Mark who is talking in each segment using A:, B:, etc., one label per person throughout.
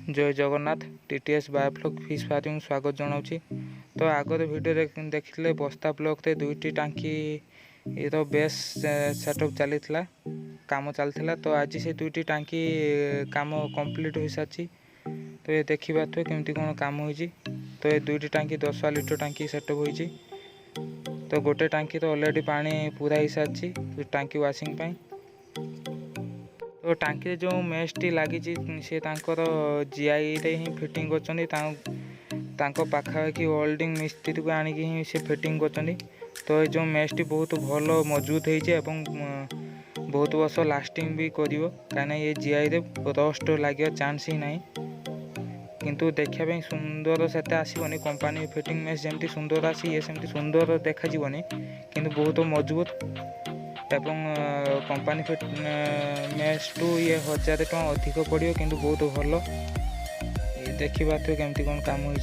A: जय Jagannath TTS biofloc fish farming स्वागत जनाऊँगी। तो आगर वीडियो देखिले बस्ता ब्लॉक रे दुईटी टांकी ये बेस सेटअप चली काम चलता। तो आज से दुईटी टांकी काम कंप्लीट हो सारी। तो ये देखा थे केमती कौन काम हो। तो ये दुईटी टांकी 10 लिटर टांकी सेटअप हो। तो गोटे टांकी तो ऑलरेडी पानी पूरा हो सारी टांकी वाशिंग पाई। तो टांकी जो मेश टी लगी सी जीआई रे ही फिटिंग कर पाखापाखि वेल्डिंग मिस्त्री को आणिक ही से फिटिंग कर। तो ये जो मेश टी बहुत भल मजबूत होती बहुत वर्ष लास्टिंग भी कर कहीं ये जीआई रे रस्ट लगे चांस ही ना। किंतु देखापी सुंदर से आसबनी कंपानी फिटिंग मेश जमी सुंदर आसी ये सेमती सुंदर देखा किंतु बहुत मजबूत एवं कंपानी मेश टू ये 1000 टଙ୍କା अधिक पड़ो कि बहुत भल। ये देखा तो केमती कौन काम हो।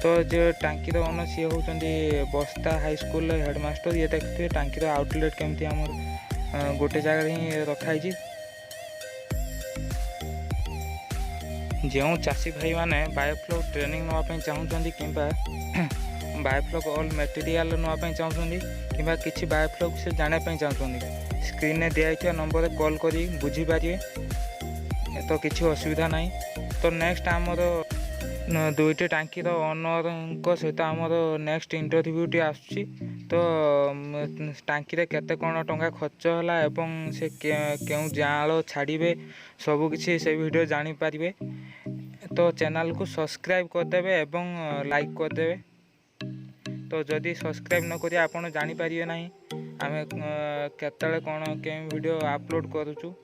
A: तो जो टांकी ओनर सी होती बस्ता हाईस्कूल हेडमास्टर। ये देखते टांकी आउटलेट केमती आम गोटे जगह ही रखाई। जो चाषी भाई मैंने बायोफ्लॉक ट्रेनिंग नापी चाहूँगी कि बायोफ्लॉक ऑल मटेरियल नापी चाहूँगी कि किसी बायोफ्लॉक से जानापी चाहूँगी स्क्रीन में दिखाई नंबर कॉल कर बुझीपारे। तो किसी असुविधा ना। तो नेक्स्ट आमर दुईटी टांकी ओनर सहित आमर नेक्स्ट इंटरव्यूटी आसुची। तो टांकी केते कौन टंका खर्च है एवं से क्यों जाल छाड़े सबकि से वीडियो जानीपारे। तो चैनल को सब्सक्राइब करदे एवं लाइक करदे। तो जदि सब्सक्राइब न करिए आपन जानी पारिबे नहीं आमे केतले कौन के वीडियो अपलोड करूचु।